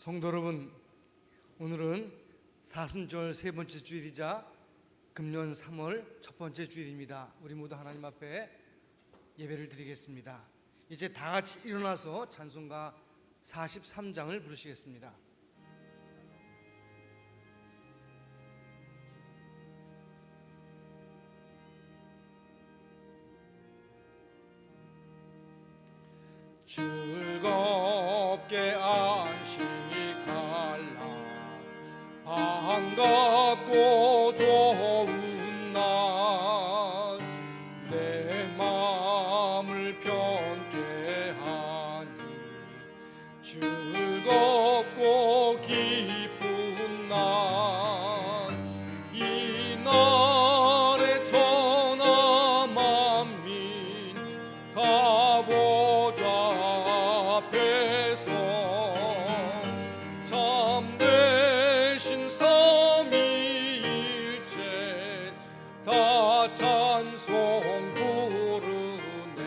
성도 여러분, 오늘은 사순절 세 번째 주일이자 금년 3월 첫 번째 주일입니다. 우리 모두 하나님 앞에 예배를 드리겠습니다. 이제 다 같이 일어나서 찬송가 43장을 부르시겠습니다. 즐겁게 안식할라 반갑고 좋은 날 내 마음을 편케 하니 즐겁고 기쁜 날 이 날에 천하 만민 다 보좌 앞에서 참되신 삼위일체 다 찬송 부르네.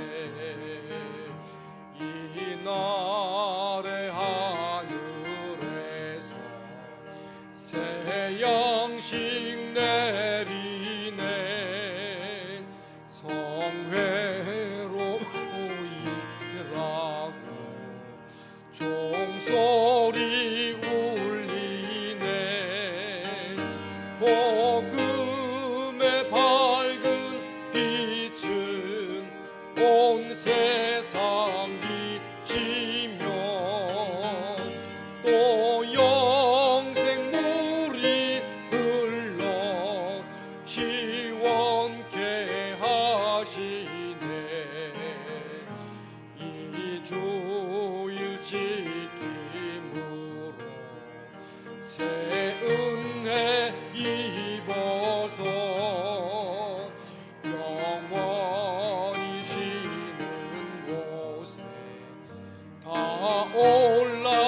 이 날의 하늘에서 새 양식 내리네. 성회로 모이라고 종소리 울리네. 복음의 밝은 빛은 온 세상 비치며 또 영생 물이 흘러 시원케 하시네. 이 주일 지킴으로 새 은혜 입어서 영원히 쉬는 곳에 다 올라갑시다.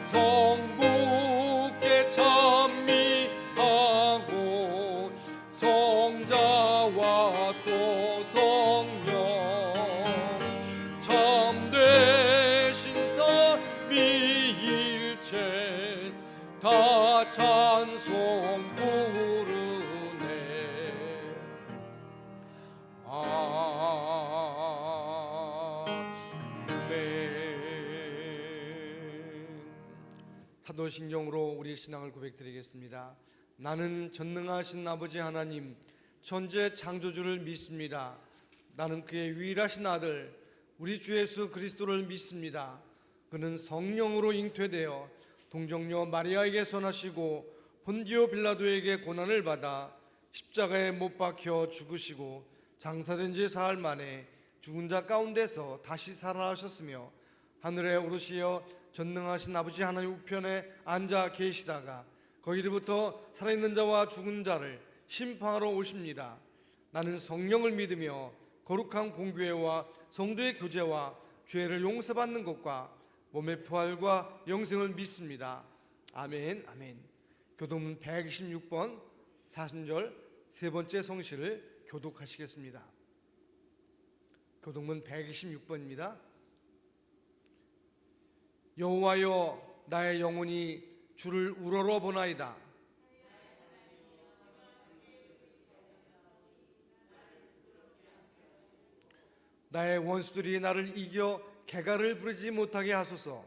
성부께 찬미하고 성자와 또 성령 참되신 삼위일체 다 찬송 부르네. 아멘. 사도신경으로 우리 신앙을 고백드리겠습니다. 나는 전능하신 아버지 하나님 천재 창조주를 믿습니다. 나는 그의 유일하신 아들 우리 주 예수 그리스도를 믿습니다. 그는 성령으로 잉태되어 동정녀 마리아에게 선하시고 본디오 빌라도에게 고난을 받아 십자가에 못 박혀 죽으시고 장사된 지 사흘 만에 죽은 자 가운데서 다시 살아나셨으며 하늘에 오르시어 전능하신 아버지 하나님 우편에 앉아 계시다가 거기로부터 살아있는 자와 죽은 자를 심판하러 오십니다. 나는 성령을 믿으며 거룩한 공교회와 성도의 교제와 죄를 용서받는 것과 몸의 부활과 영생을 믿습니다. 아멘. 아멘. 교독문 126번 사순절 세 번째 성시를 교독하시겠습니다. 교독문 126번입니다. 여호와여 나의 영혼이 주를 우러러 보나이다. 나의 원수들이 나를 이겨 개가를 부리지 못하게 하소서.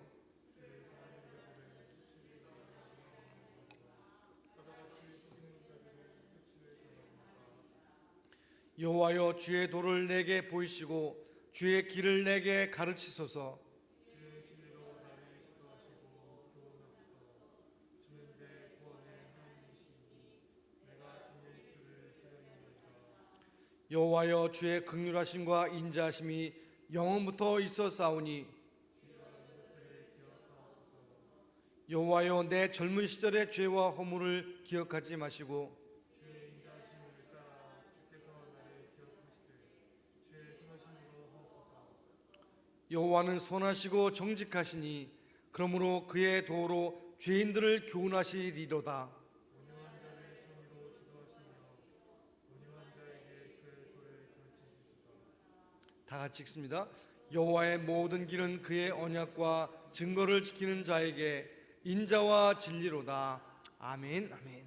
여호와여 주의 도를 내게 보이시고 주의 길을 내게 가르치소서. 여호와여 주의 긍휼하심과 인자하심이 영원부터 있었사오니 여호와여 내 젊은 시절의 죄와 허물을 기억하지 마시고 여호와는 선하시고 정직하시니 그러므로 그의 도로 죄인들을 교훈하시리로다. 다 같이 읽습니다. 여호와의 모든 길은 그의 언약과 증거를 지키는 자에게 인자와 진리로다. 아멘. 아멘.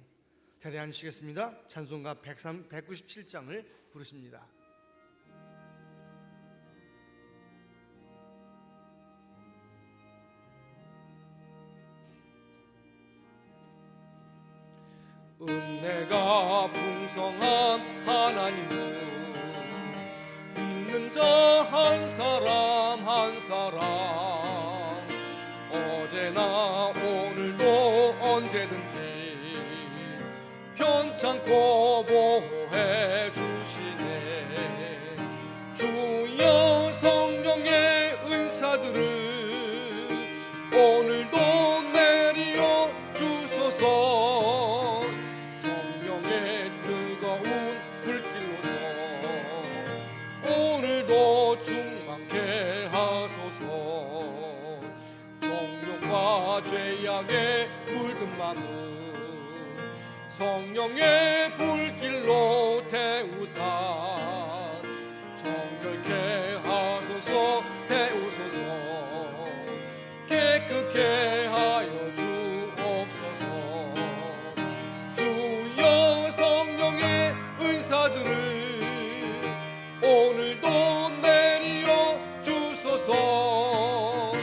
자리에 앉으시겠습니다. 찬송가 197장을 부르십니다. 은혜가 풍성한 하나님을 믿는 자 한 사람 한 사람 어제나 오늘도 언제든지 편찮고 보호해 주시네. 주여 성령의 은사들을 오늘도 내리어 주소서. 성령의 뜨거운 불길로서 오늘도 충만케 하소서. 정욕과 죄악에 물든 마음 성령의 불길로 태우사 정결케 하소서. 태우소서. 깨끗게 하여 주옵소서. 주여 성령의 은사들을 오늘도 내리어 주소서.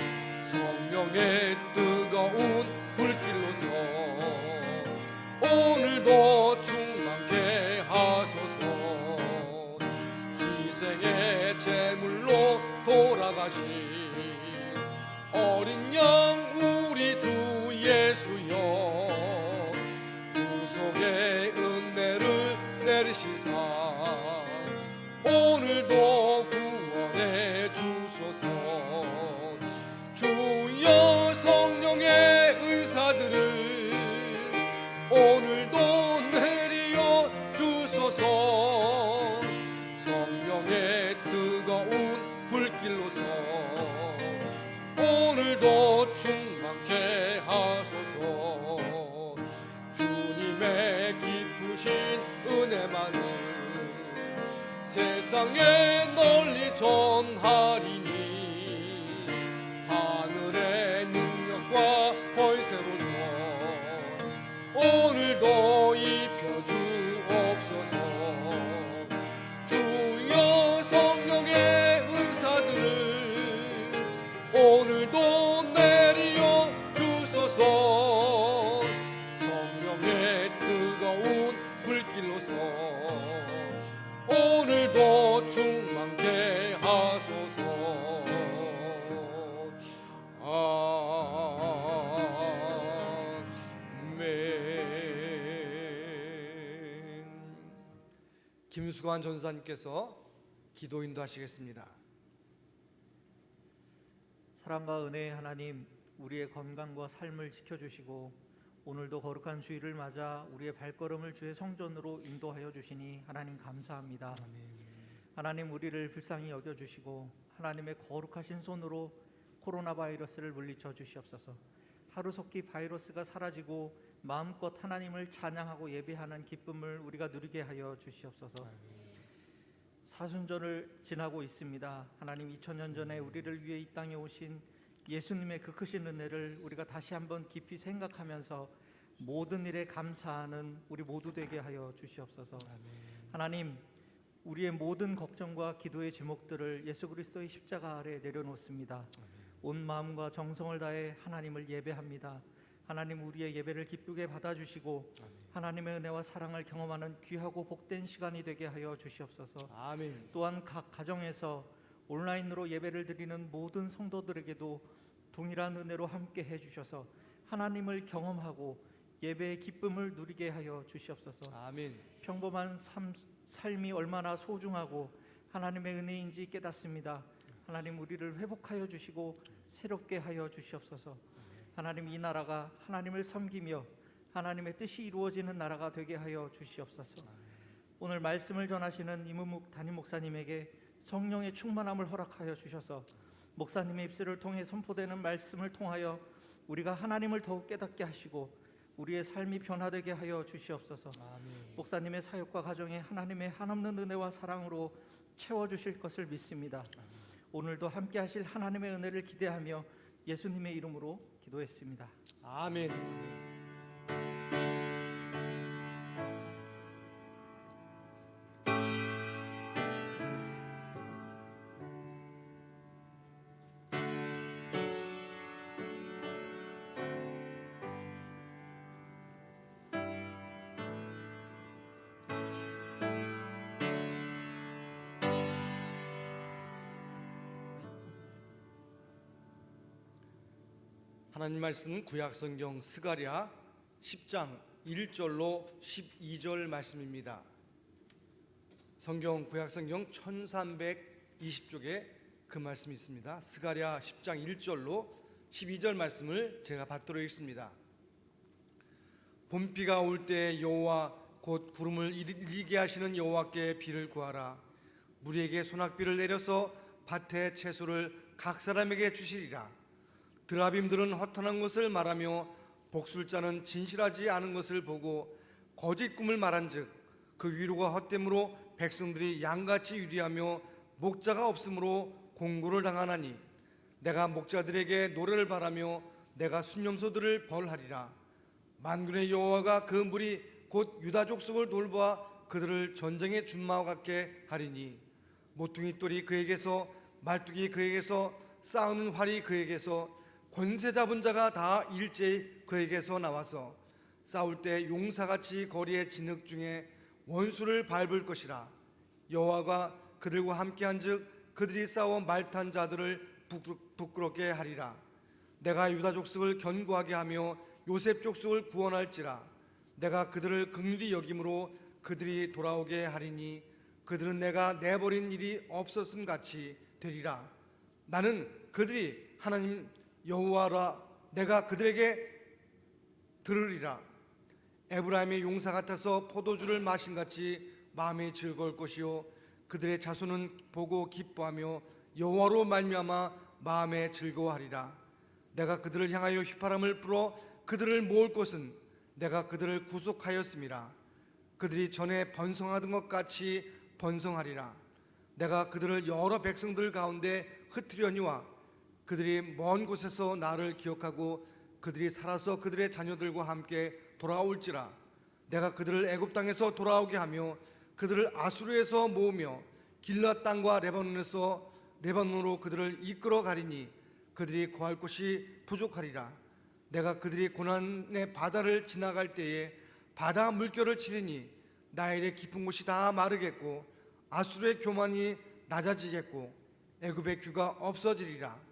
성령의 뜨거운 불길로서 오늘도 충만케 하소서. 희생의 제물로 돌아가신 어린 양 우리 주 예수여 구속의 은혜를 내리시사 오늘도 구원해 주소서. 주여 성령의 은사들을 오늘도 내리어 주소서. 성령의 뜨거운 불길로서 오늘도 충만케 하소서. 주님의 기쁘신 은혜만을 세상에 널리 전하리니 하늘의 능력과 권세로서 오늘도 입혀 주옵소서. 주여 성령의 은사들을 오늘도 내리어 주소서. 성령의 뜨거운 불길로서 오늘도 충만케 하소서. 김수관 전사님께서 기도 인도하시겠습니다. 사랑과 은혜의 하나님, 우리의 건강과 삶을 지켜주시고 오늘도 거룩한 주일을 맞아 우리의 발걸음을 주의 성전으로 인도하여 주시니 하나님 감사합니다. 아멘. 하나님, 우리를 불쌍히 여겨주시고 하나님의 거룩하신 손으로 코로나 바이러스를 물리쳐 주시옵소서. 하루속히 바이러스가 사라지고 마음껏 하나님을 찬양하고 예배하는 기쁨을 우리가 누리게 하여 주시옵소서. 사순절을 지나고 있습니다. 하나님, 2000년 전에 우리를 위해 이 땅에 오신 예수님의 그 크신 은혜를 우리가 다시 한번 깊이 생각하면서 모든 일에 감사하는 우리 모두 되게 하여 주시옵소서. 하나님, 우리의 모든 걱정과 기도의 제목들을 예수 그리스도의 십자가 아래 내려놓습니다. 온 마음과 정성을 다해 하나님을 예배합니다. 하나님, 우리의 예배를 기쁘게 받아주시고 하나님의 은혜와 사랑을 경험하는 귀하고 복된 시간이 되게 하여 주시옵소서. 아멘. 또한 각 가정에서 온라인으로 예배를 드리는 모든 성도들에게도 동일한 은혜로 함께 해주셔서 하나님을 경험하고 예배의 기쁨을 누리게 하여 주시옵소서. 아멘. 평범한 삶이 얼마나 소중하고 하나님의 은혜인지 깨닫습니다. 하나님, 우리를 회복하여 주시고 새롭게 하여 주시옵소서. 하나님, 이 나라가 하나님을 섬기며 하나님의 뜻이 이루어지는 나라가 되게 하여 주시옵소서. 오늘 말씀을 전하시는 이문묵 담임 목사님에게 성령의 충만함을 허락하여 주셔서 목사님의 입술을 통해 선포되는 말씀을 통하여 우리가 하나님을 더욱 깨닫게 하시고 우리의 삶이 변화되게 하여 주시옵소서. 아멘. 목사님의 사역과 가정에 하나님의 한없는 은혜와 사랑으로 채워주실 것을 믿습니다. 오늘도 함께 하실 하나님의 은혜를 기대하며 예수님의 이름으로 기도했습니다. 아멘. 하나님 말씀은 구약성경 스가랴 10장 1절로 12절 말씀입니다. 구약성경 1320쪽에 그 말씀이 있습니다. 스가랴 10장 1절로 12절 말씀을 제가 받들어 읽습니다. 봄비가 올 때 여호와 곧 구름을 이리게 하시는 여호와께 비를 구하라. 무리에게 소낙비를 내려서 밭의 채소를 각 사람에게 주시리라. 드라빔들은 허탄한 것을 말하며 복술자는 진실하지 않은 것을 보고 거짓 꿈을 말한즉 그 위로가 헛됨으로 백성들이 양같이 유리하며 목자가 없으므로 공고를 당하나니 내가 목자들에게 노래를 바라며 내가 순념소들을 벌하리라. 만군의 여호와가 그 무리 곧 유다 족속을 돌보아 그들을 전쟁의 준마와 같게 하리니 모퉁이 돌이 그에게서 말뚝이 그에게서 싸우는 활이 그에게서 권세 잡은 자가 다 일제히 그에게서 나와서 싸울 때 용사같이 거리의 진흙 중에 원수를 밟을 것이라. 여호와가 그들과 함께한즉 그들이 싸워 말탄 자들을 부끄럽게 하리라. 내가 유다 족속을 견고하게 하며 요셉 족속을 구원할지라. 내가 그들을 긍휼히 여김으로 그들이 돌아오게 하리니 그들은 내가 내버린 일이 없었음 같이 되리라. 나는 그들이 하나님 여호와라. 내가 그들에게 들으리라. 에브라임의 용사 같아서 포도주를 마신 같이 마음이 즐거울 것이요 그들의 자손은 보고 기뻐하며 여호와로 말미암아 마음에 즐거워하리라. 내가 그들을 향하여 휘파람을 불어 그들을 모을 것은 내가 그들을 구속하였음이라. 그들이 전에 번성하던 것 같이 번성하리라. 내가 그들을 여러 백성들 가운데 흩으려니와 그들이 먼 곳에서 나를 기억하고 그들이 살아서 그들의 자녀들과 함께 돌아올지라. 내가 그들을 애굽 땅에서 돌아오게 하며 그들을 아수르에서 모으며 길앗 땅과 레바논으로 그들을 이끌어 가리니 그들이 거할 곳이 부족하리라. 내가 그들이 고난의 바다를 지나갈 때에 바다 물결을 치리니 나일의 깊은 곳이 다 마르겠고 아수르의 교만이 낮아지겠고 애굽의 규가 없어지리라.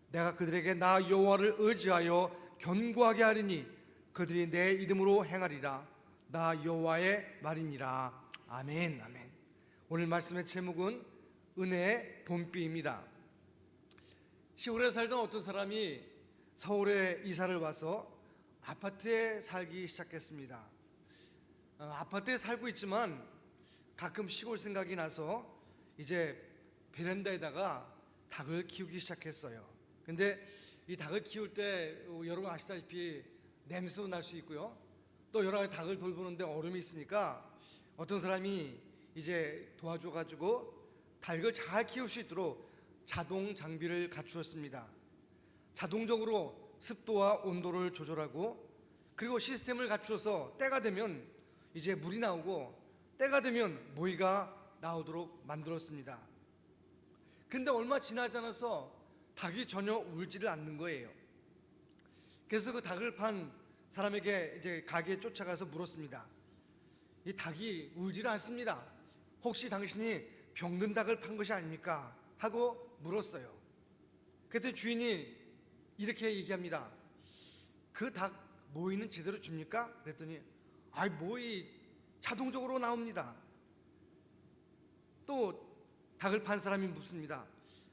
내가 그들에게 나 여호와를 의지하여 견고하게 하리니 그들이 내 이름으로 행하리라. 나 여호와의 말이니라. 아멘. 아멘. 오늘 말씀의 제목은 은혜의 봄비입니다. 시골에 살던 어떤 사람이 서울에 이사를 와서 아파트에 살기 시작했습니다. 아파트에 살고 있지만 가끔 시골 생각이 나서 이제 베란다에다가 닭을 키우기 시작했어요. 근데 이 닭을 키울 때 여러분 아시다시피 냄새도 날 수 있고요. 또 여러 가지 닭을 돌보는데 얼음이 있으니까 어떤 사람이 이제 도와줘가지고 닭을 잘 키울 수 있도록 자동 장비를 갖추었습니다. 자동적으로 습도와 온도를 조절하고 그리고 시스템을 갖추어서 때가 되면 이제 물이 나오고 때가 되면 모이가 나오도록 만들었습니다. 근데 얼마 지나지 않아서 닭이 전혀 울지를 않는 거예요. 그래서 그 닭을 판 사람에게 이제 가게에 쫓아가서 물었습니다. 이 닭이 울지를 않습니다. 혹시 당신이 병든 닭을 판 것이 아닙니까? 하고 물었어요. 그때 주인이 이렇게 얘기합니다. 그 닭 모이는 제대로 줍니까? 그랬더니 모이 자동적으로 나옵니다. 또 닭을 판 사람이 묻습니다.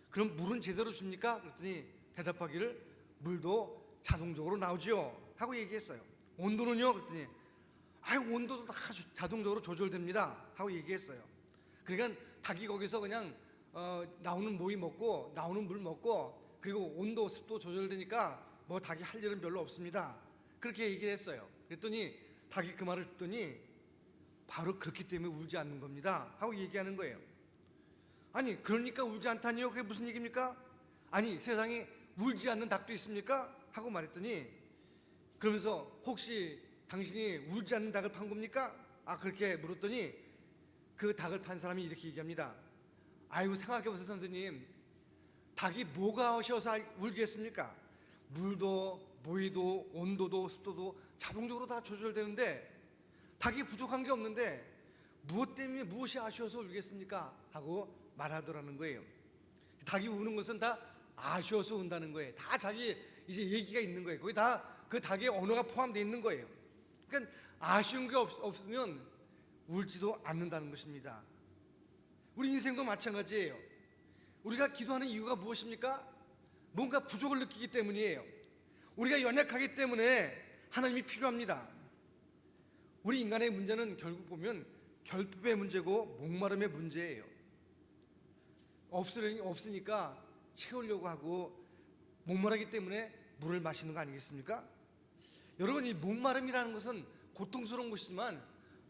그럼 물은 제대로 줍니까? 그랬더니 대답하기를 물도 자동적으로 나오죠 하고 얘기했어요. 온도는요? 그랬더니 온도도 다 자동적으로 조절됩니다 하고 얘기했어요. 그러니까 닭이 거기서 그냥 나오는 모이 먹고 나오는 물 먹고 그리고 온도 습도 조절되니까 뭐 닭이 할 일은 별로 없습니다 그렇게 얘기를 했어요. 그랬더니 닭이 그 말을 듣더니 바로 그렇기 때문에 울지 않는 겁니다 하고 얘기하는 거예요. 아니 그러니까 울지 않다니요? 그게 무슨 얘기입니까? 아니 세상에 울지 않는 닭도 있습니까? 하고 말했더니, 그러면서 혹시 당신이 울지 않는 닭을 판 겁니까? 그렇게 물었더니 그 닭을 판 사람이 이렇게 얘기합니다. 아이고 생각해보세요 선생님, 닭이 뭐가 쉬어서 울겠습니까? 물도 모이도 온도도 습도도 자동적으로 다 조절되는데 닭이 부족한 게 없는데 무엇 때문에 무엇이 아쉬워서 울겠습니까? 하고 말하더라는 거예요. 닭이 우는 것은 다 아쉬워서 운다는 거예요. 다 자기 이제 얘기가 있는 거예요. 거기 다 그 닭의 언어가 포함되어 있는 거예요. 그러니까 아쉬운 게 없으면 울지도 않는다는 것입니다. 우리 인생도 마찬가지예요. 우리가 기도하는 이유가 무엇입니까? 뭔가 부족을 느끼기 때문이에요. 우리가 연약하기 때문에 하나님이 필요합니다. 우리 인간의 문제는 결국 보면 결핍의 문제고 목마름의 문제예요. 없으니까 채우려고 하고 목마르기 때문에 물을 마시는 거 아니겠습니까? 여러분, 이 목마름이라는 것은 고통스러운 것이지만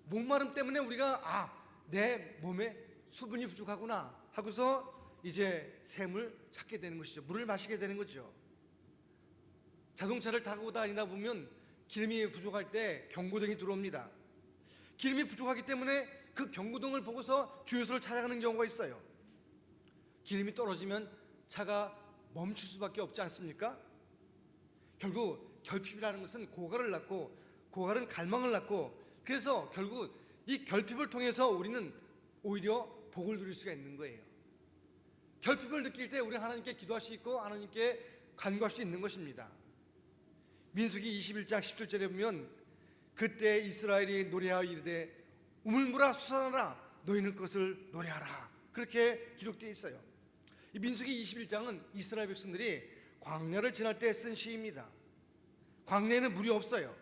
목마름 때문에 우리가 내 몸에 수분이 부족하구나 하고서 이제 샘을 찾게 되는 것이죠. 물을 마시게 되는 거죠. 자동차를 타고 다니다 보면 기름이 부족할 때 경고등이 들어옵니다. 기름이 부족하기 때문에 그 경고등을 보고서 주유소를 찾아가는 경우가 있어요. 기름이 떨어지면 차가 멈출 수밖에 없지 않습니까? 결국 결핍이라는 것은 고갈을 낳고, 고갈은 갈망을 낳고, 그래서 결국 이 결핍을 통해서 우리는 오히려 복을 누릴 수가 있는 거예요. 결핍을 느낄 때 우리 하나님께 기도할 수 있고 하나님께 간구할 수 있는 것입니다. 민수기 21장 17절에 보면 그때 이스라엘이 노래하여 이르되 우물물아 솟아나라 너희는 그것을 노래하라, 그렇게 기록되어 있어요. 이 민수기 21장은 이스라엘 백성들이 광야를 지날 때 쓴 시입니다. 광야에는 물이 없어요.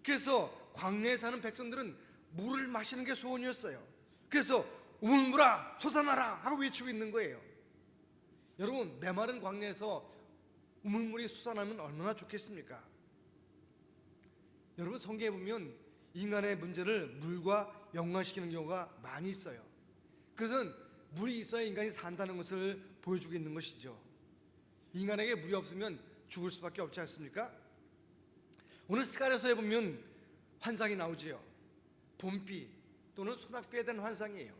그래서 광야에 사는 백성들은 물을 마시는 게 소원이었어요. 그래서 우물물아 솟아나라 하고 외치고 있는 거예요. 여러분, 메마른 광야에서 우물물이 솟아나면 얼마나 좋겠습니까? 여러분, 성경에 보면 인간의 문제를 물과 연관시키는 경우가 많이 있어요. 그것은 물이 있어야 인간이 산다는 것을 보여주고 있는 것이죠. 인간에게 물이 없으면 죽을 수밖에 없지 않습니까? 오늘 스가랴서에 보면 환상이 나오지요. 봄비 또는 소낙비에 대한 환상이에요.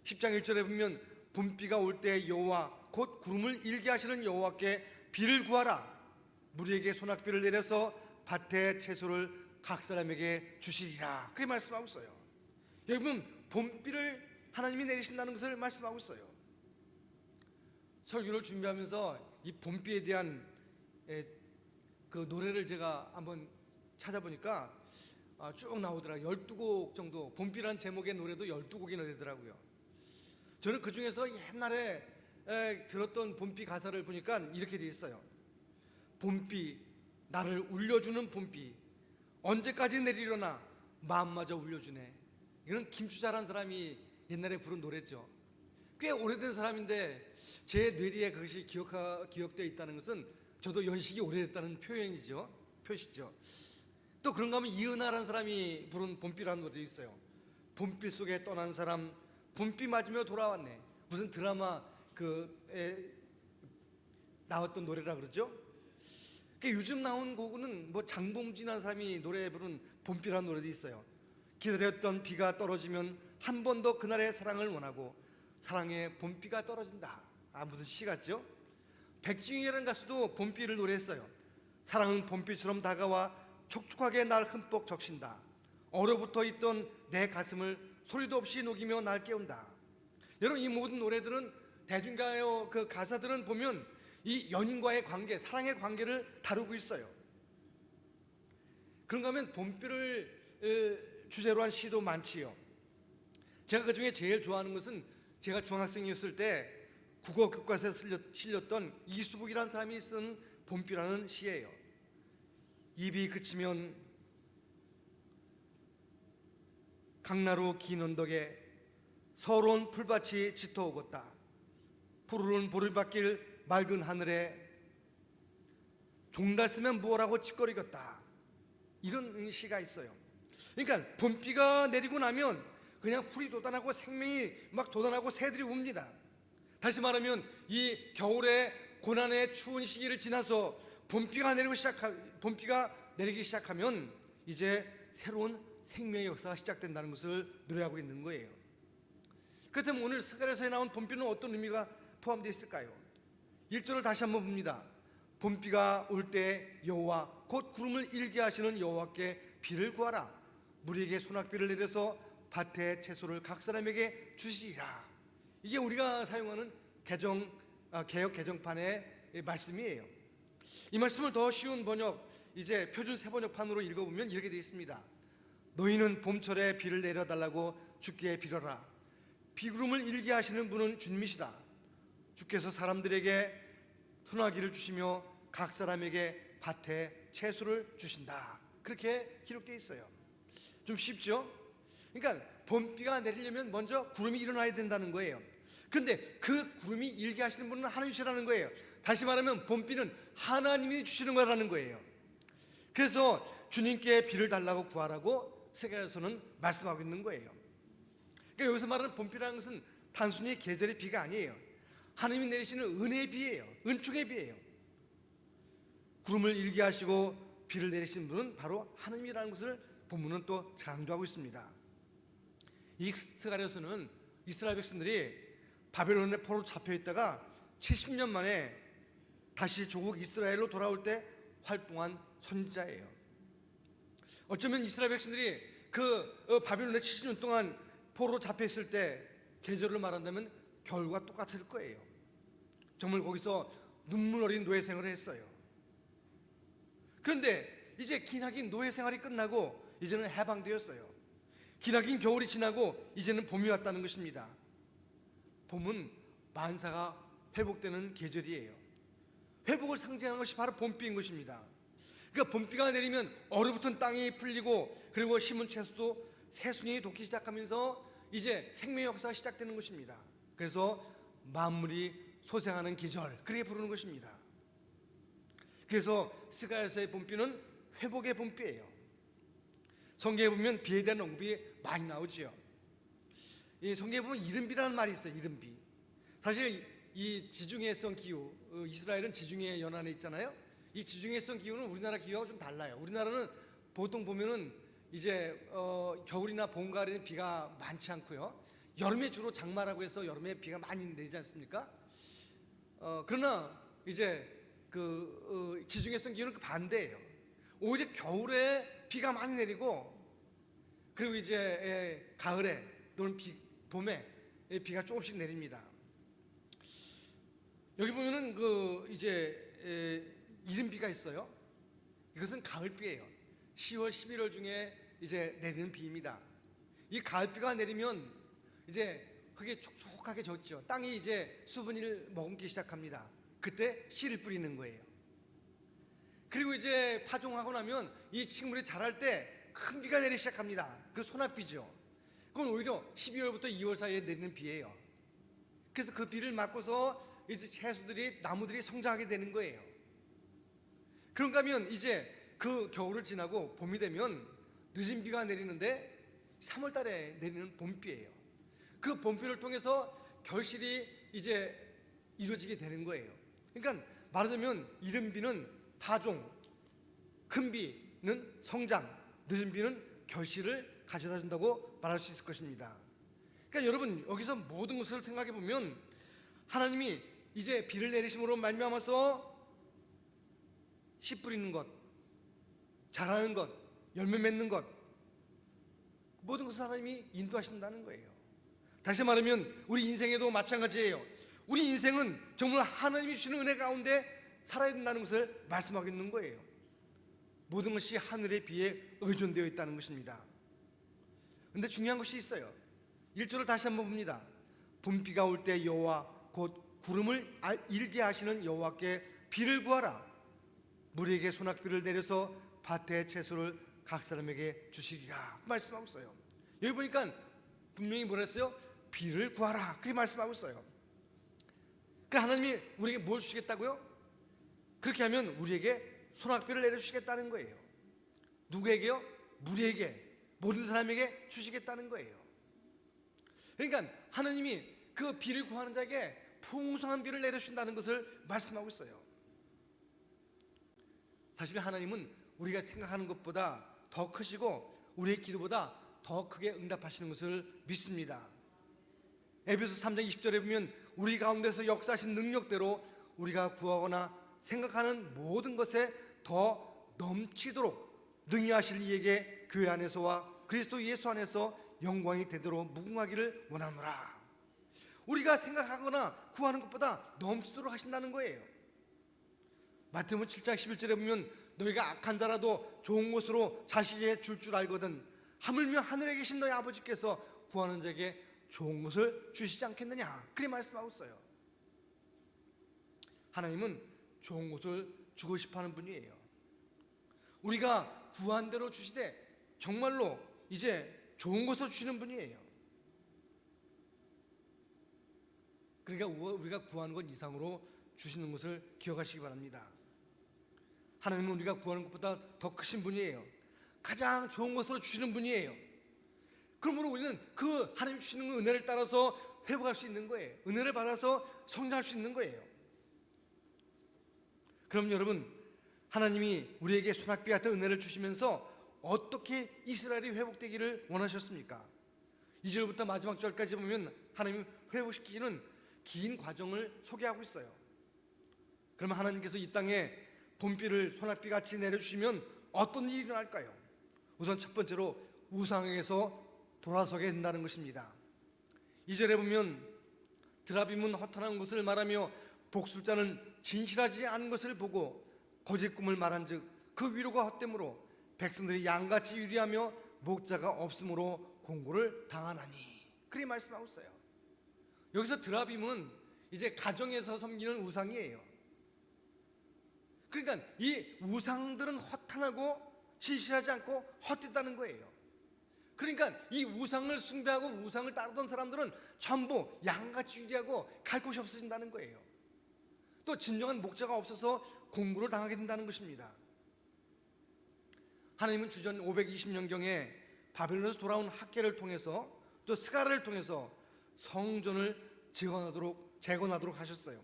10장 1절에 보면 봄비가 올 때 여호와 곧 구름을 일게 하시는 여호와께 비를 구하라. 무리에게 소낙비를 내려서 밭의 채소를 각 사람에게 주시리라. 그렇게 말씀하고 있어요. 여러분, 봄비를 하나님이 내리신다는 것을 말씀하고 있어요. 설교를 준비하면서 이 봄비에 대한 그 노래를 제가 한번 찾아보니까 쭉 나오더라고요. 12곡 정도, 봄비라는 제목의 노래도 12곡이나 되더라고요. 저는 그 중에서 옛날에 들었던 봄비 가사를 보니까 이렇게 돼 있어요. 봄비, 나를 울려주는 봄비, 언제까지 내리려나 마음마저 울려주네. 이건 김추자라는 사람이 옛날에 부른 노래죠. 꽤 오래된 사람인데 제 뇌리에 그것이 기억되어 있다는 것은 저도 연식이 오래됐다는 표시죠. 또 그런가 하면 이은하라는 사람이 부른 봄비라는 노래도 있어요. 봄비 속에 떠난 사람 봄비 맞으며 돌아왔네. 무슨 드라마 나왔던 노래라 그러죠. 요즘 나온 곡은 뭐 장봉진이라는 사람이 노래 부른 봄비라는 노래도 있어요. 기다렸던 비가 떨어지면 한 번 더 그날의 사랑을 원하고 사랑의 봄비가 떨어진다. 무슨 시 같죠? 백지영이라는 가수도 봄비를 노래했어요. 사랑은 봄비처럼 다가와 촉촉하게 날 흠뻑 적신다. 얼어붙어 있던 내 가슴을 소리도 없이 녹이며 날 깨운다. 여러분, 이 모든 노래들은 대중가요 그 가사들은 보면 이 연인과의 관계, 사랑의 관계를 다루고 있어요. 그런가 하면 봄비를 주제로 한 시도 많지요. 제가 그 중에 제일 좋아하는 것은 제가 중학생이었을 때 국어 교과서에 실렸던 이수복이라는 사람이 쓴 봄비라는 시예요. 입이 그치면 강나루 긴 언덕에 서러운 풀밭이 짙어오겠다. 푸르른 보리밭길 맑은 하늘에 종달 쓰면 뭐라고 찌꺼리겠다. 이런 시가 있어요. 그러니까 봄비가 내리고 나면 그냥 풀이 돋아나고 생명이 막 돋아나고 새들이 웁니다. 다시 말하면 이 겨울의 고난의 추운 시기를 지나서 봄비가 내리기 시작하면 이제 새로운 생명의 역사가 시작된다는 것을 노래하고 있는 거예요. 그렇다면 오늘 스가랴서에 나온 봄비는 어떤 의미가 포함되어 있을까요? 1절을 다시 한번 봅니다. 봄비가 올 때 여호와 곧 구름을 일게 하시는 여호와께 비를 구하라. 무리에게 소낙비를 내려서 밭의 채소를 각 사람에게 주시리라. 이게 우리가 사용하는 개역 개정판의 말씀이에요. 이 말씀을 더 쉬운 번역, 이제 표준 새번역판으로 읽어보면 이렇게 되어 있습니다. 너희는 봄철에 비를 내려달라고 주께 빌어라. 비구름을 일게 하시는 분은 주님이시다. 주께서 사람들에게 소나기를 주시며 각 사람에게 밭에 채소를 주신다. 그렇게 기록되어 있어요. 좀 쉽죠? 그러니까 봄비가 내리려면 먼저 구름이 일어나야 된다는 거예요. 그런데 그 구름이 일게 하시는 분은 하나님이시라는 거예요. 다시 말하면 봄비는 하나님이 주시는 거라는 거예요. 그래서 주님께 비를 달라고 구하라고 스가랴서는 말씀하고 있는 거예요. 그러니까 여기서 말하는 봄비라는 것은 단순히 계절의 비가 아니에요. 하나님이 내리시는 은혜의 비예요. 은총의 비예요. 구름을 일게 하시고 비를 내리시는 분은 바로 하나님이라는 것을 본문은 또 강조하고 있습니다. 이 스가랴서는 이스라엘 백성들이 바벨론의 포로로 잡혀 있다가 70년 만에 다시 조국 이스라엘로 돌아올 때 활동한 선지자예요. 어쩌면 이스라엘 백성들이 바벨론에 70년 동안 포로로 잡혀 있을 때 계절을 말한다면 겨울과 똑같을 거예요. 정말 거기서 눈물 어린 노예 생활을 했어요. 그런데 이제 기나긴 노예 생활이 끝나고 이제는 해방되었어요. 기나긴 겨울이 지나고 이제는 봄이 왔다는 것입니다. 봄은 만사가 회복되는 계절이에요. 회복을 상징하는 것이 바로 봄비인 것입니다. 그러니까 봄비가 내리면 얼어붙은 땅이 풀리고 그리고 심은 채소도 새순이 돋기 시작하면서 이제 생명의 역사가 시작되는 것입니다. 그래서 만물이 소생하는 계절, 그렇게 부르는 것입니다. 그래서 스가랴서의 봄비는 회복의 봄비예요. 성경에 보면 비에 대한 언급이 많이 나오지요. 이 성경에 보면 이른비라는 말이 있어요. 이른비. 사실 이 지중해성 기후, 이스라엘은 지중해 연안에 있잖아요. 이 지중해성 기후는 우리나라 기후하고 좀 달라요. 우리나라는 보통 보면은 이제 겨울이나 봄, 가을에는 비가 많지 않고요. 여름에 주로 장마라고 해서 여름에 비가 많이 내리지 않습니까? 그러나 이제 지중해성 기후는 그 반대예요. 오히려 겨울에 비가 많이 내리고 그리고 이제 가을에 또는 봄에 비가 조금씩 내립니다. 여기 보면은 이제 이른비가 있어요. 이것은 가을비예요. 10월, 11월 중에 이제 내리는 비입니다. 이 가을비가 내리면 이제 그게 촉촉하게 젖죠. 땅이 이제 수분을 머금기 시작합니다. 그때 씨를 뿌리는 거예요. 그리고 이제 파종하고 나면 이 식물이 자랄 때 큰 비가 내리기 시작합니다. 그 소낙비죠. 그건 오히려 12월부터 2월 사이에 내리는 비예요. 그래서 그 비를 맞고서 이제 채소들이, 나무들이 성장하게 되는 거예요. 그런가 하면 이제 그 겨울을 지나고 봄이 되면 늦은 비가 내리는데 3월 달에 내리는 봄비예요. 그 봄비를 통해서 결실이 이제 이루어지게 되는 거예요. 그러니까 말하자면 이른 비는 파종, 큰 비는 성장, 늦은 비는 결실을 가져다 준다고 말할 수 있을 것입니다. 그러니까 여러분 여기서 모든 것을 생각해 보면 하나님이 이제 비를 내리심으로 말미암아서 씨 뿌리는 것, 자라는 것, 열매 맺는 것, 모든 것을 하나님이 인도하신다는 거예요. 다시 말하면 우리 인생에도 마찬가지예요. 우리 인생은 정말 하나님이 주시는 은혜 가운데 살아야 된다는 것을 말씀하고 있는 거예요. 모든 것이 하늘의 비에 의존되어 있다는 것입니다. 그런데 중요한 것이 있어요. 1절을 다시 한번 봅니다. 봄비가 올 때 여호와 곧 구름을 일게 하시는 여호와께 비를 구하라. 무리에게 소낙비를 내려서 밭의 채소를 각 사람에게 주시리라 말씀하고 있어요. 여기 보니까 분명히 뭐라 했어요? 비를 구하라 그렇게 말씀하고 있어요. 그러니까 하나님이 우리에게 뭘 주시겠다고요? 그렇게 하면 우리에게 소낙비를 내려주시겠다는 거예요. 누구에게요? 무리에게, 모든 사람에게 주시겠다는 거예요. 그러니까 하나님이 그 비를 구하는 자에게 풍성한 비를 내려주신다는 것을 말씀하고 있어요. 사실 하나님은 우리가 생각하는 것보다 더 크시고 우리의 기도보다 더 크게 응답하시는 것을 믿습니다. 에베소 3장 20절에 보면 우리 가운데서 역사하신 능력대로 우리가 구하거나 생각하는 모든 것에 더 넘치도록 능히 하실 이에게 교회 안에서와 그리스도 예수 안에서 영광이 되도록 무궁하기를 원하노라. 우리가 생각하거나 구하는 것보다 넘치도록 하신다는 거예요. 마태복음 7장 11절에 보면 너희가 악한 자라도 좋은 것으로 자식에게 줄 알거든 하물며 하늘에 계신 너희 아버지께서 구하는 자에게 좋은 것을 주시지 않겠느냐, 그렇게 말씀하고 있어요. 하나님은 좋은 것을 주고 싶어하는 분이에요. 우리가 구한 대로 주시되 정말로 이제 좋은 것을 주시는 분이에요. 그러니까 우리가 구하는 것 이상으로 주시는 것을 기억하시기 바랍니다. 하나님은 우리가 구하는 것보다 더 크신 분이에요. 가장 좋은 것으로 주시는 분이에요. 그러므로 우리는 그 하나님 주시는 은혜를 따라서 회복할 수 있는 거예요. 은혜를 받아서 성장할 수 있는 거예요. 그럼 여러분, 하나님이 우리에게 소낙비 같은 은혜를 주시면서 어떻게 이스라엘이 회복되기를 원하셨습니까? 2절부터 마지막 절까지 보면 하나님이 회복시키는 긴 과정을 소개하고 있어요. 그러면 하나님께서 이 땅에 봄비를 소낙비같이 내려주시면 어떤 일이 일어날까요? 우선 첫 번째로 우상에게서 돌아서게 된다는 것입니다. 2절에 보면 드라빔은 허탄한 것을 말하며 복술자는 진실하지 않은 것을 보고 거짓 꿈을 말한즉 그 위로가 헛됨으로 백성들이 양같이 유리하며 목자가 없으므로 공고를 당하나니, 그렇게 말씀하고 있어요. 여기서 드라빔은 이제 가정에서 섬기는 우상이에요. 그러니까 이 우상들은 허탄하고 진실하지 않고 헛되다는 거예요. 그러니까 이 우상을 숭배하고 우상을 따르던 사람들은 전부 양같이 유리하고 갈 곳이 없어진다는 거예요. 또 진정한 목자가 없어서 공고를 당하게 된다는 것입니다. 하나님은 주전 520년경에 바벨론에서 돌아온 학계를 통해서 또 스가랴를 통해서 성전을 재건하도록 하셨어요.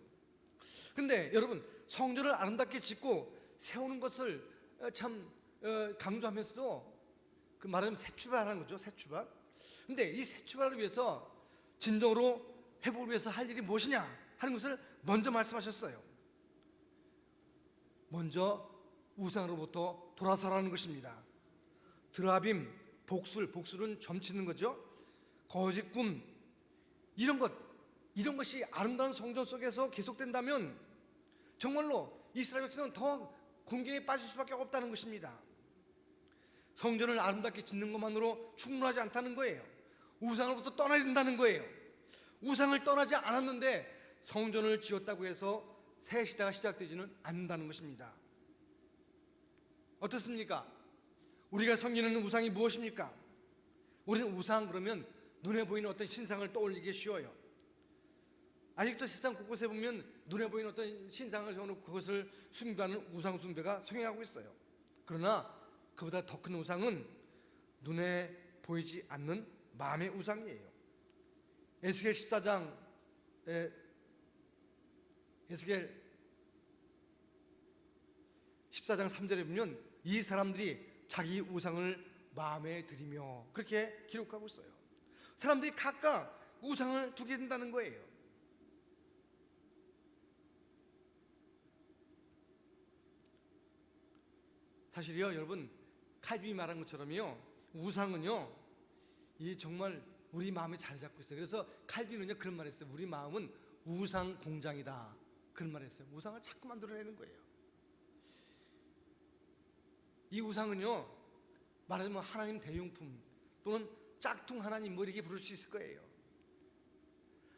그런데 여러분, 성전을 아름답게 짓고 세우는 것을 참 강조하면서도 그 말하자면 새 출발하는 거죠. 새 출발. 근데 이 새 출발을 위해서 진정으로 회복을 위해서 할 일이 무엇이냐 하는 것을 먼저 말씀하셨어요. 먼저 우상으로부터 돌아서라는 것입니다. 드라빔, 복술은 점치는 거죠. 거짓 꿈, 이런 것이 아름다운 성전 속에서 계속된다면 정말로 이스라엘 백성은 더 공경에 빠질 수밖에 없다는 것입니다. 성전을 아름답게 짓는 것만으로 충분하지 않다는 거예요. 우상으로부터 떠나야 된다는 거예요. 우상을 떠나지 않았는데 성전을 지었다고 해서 새 시대가 시작되지는 않는다는 것입니다. 어떻습니까? 우리가 섬기는 우상이 무엇입니까? 우리는 우상 그러면 눈에 보이는 어떤 신상을 떠올리기 쉬워요. 아직도 세상 곳곳에 보면 눈에 보이는 어떤 신상을 세워놓고 그것을 숭배하는 우상 숭배가 성행하고 있어요. 그러나 그보다 더 큰 우상은 눈에 보이지 않는 마음의 우상이에요. 에스겔 14장 3절에 보면 이 사람들이 자기 우상을 마음에 들이며 그렇게 기록하고 있어요. 사람들이 각각 우상을 두게 된다는 거예요. 사실요, 여러분, 칼빈이 말한 것처럼요, 우상은요, 이 정말 우리 마음에 자리 잡고 있어요. 그래서 칼빈은요 그런 말했어요. 우리 마음은 우상 공장이다, 그런 말했어요. 우상을 자꾸 만들어내는 거예요. 이 우상은요, 말하자면 하나님 대용품 또는 짝퉁 하나님 뭐 이렇게 부를 수 있을 거예요.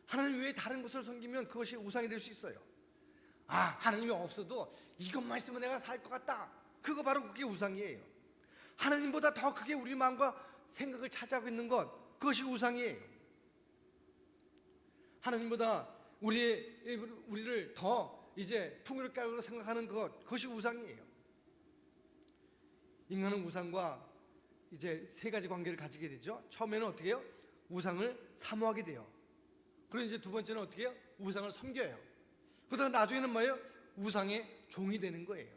하나님 외에 다른 것을 섬기면 그것이 우상이 될 수 있어요. 하나님이 없어도 이것만 있으면 내가 살 것 같다, 그거 바로 그게 우상이에요. 하나님보다 더 크게 우리 마음과 생각을 차지하고 있는 것, 그것이 우상이에요. 하나님보다 우리를 더 이제 풍요롭게 하려고 생각하는 것, 그것이 우상이에요. 인간은 우상과 이제 세 가지 관계를 가지게 되죠. 처음에는 어떻게 해요? 우상을 사모하게 돼요. 그리고 이제 두 번째는 어떻게 해요? 우상을 섬겨요. 그러다가 나중에는 뭐예요? 우상의 종이 되는 거예요.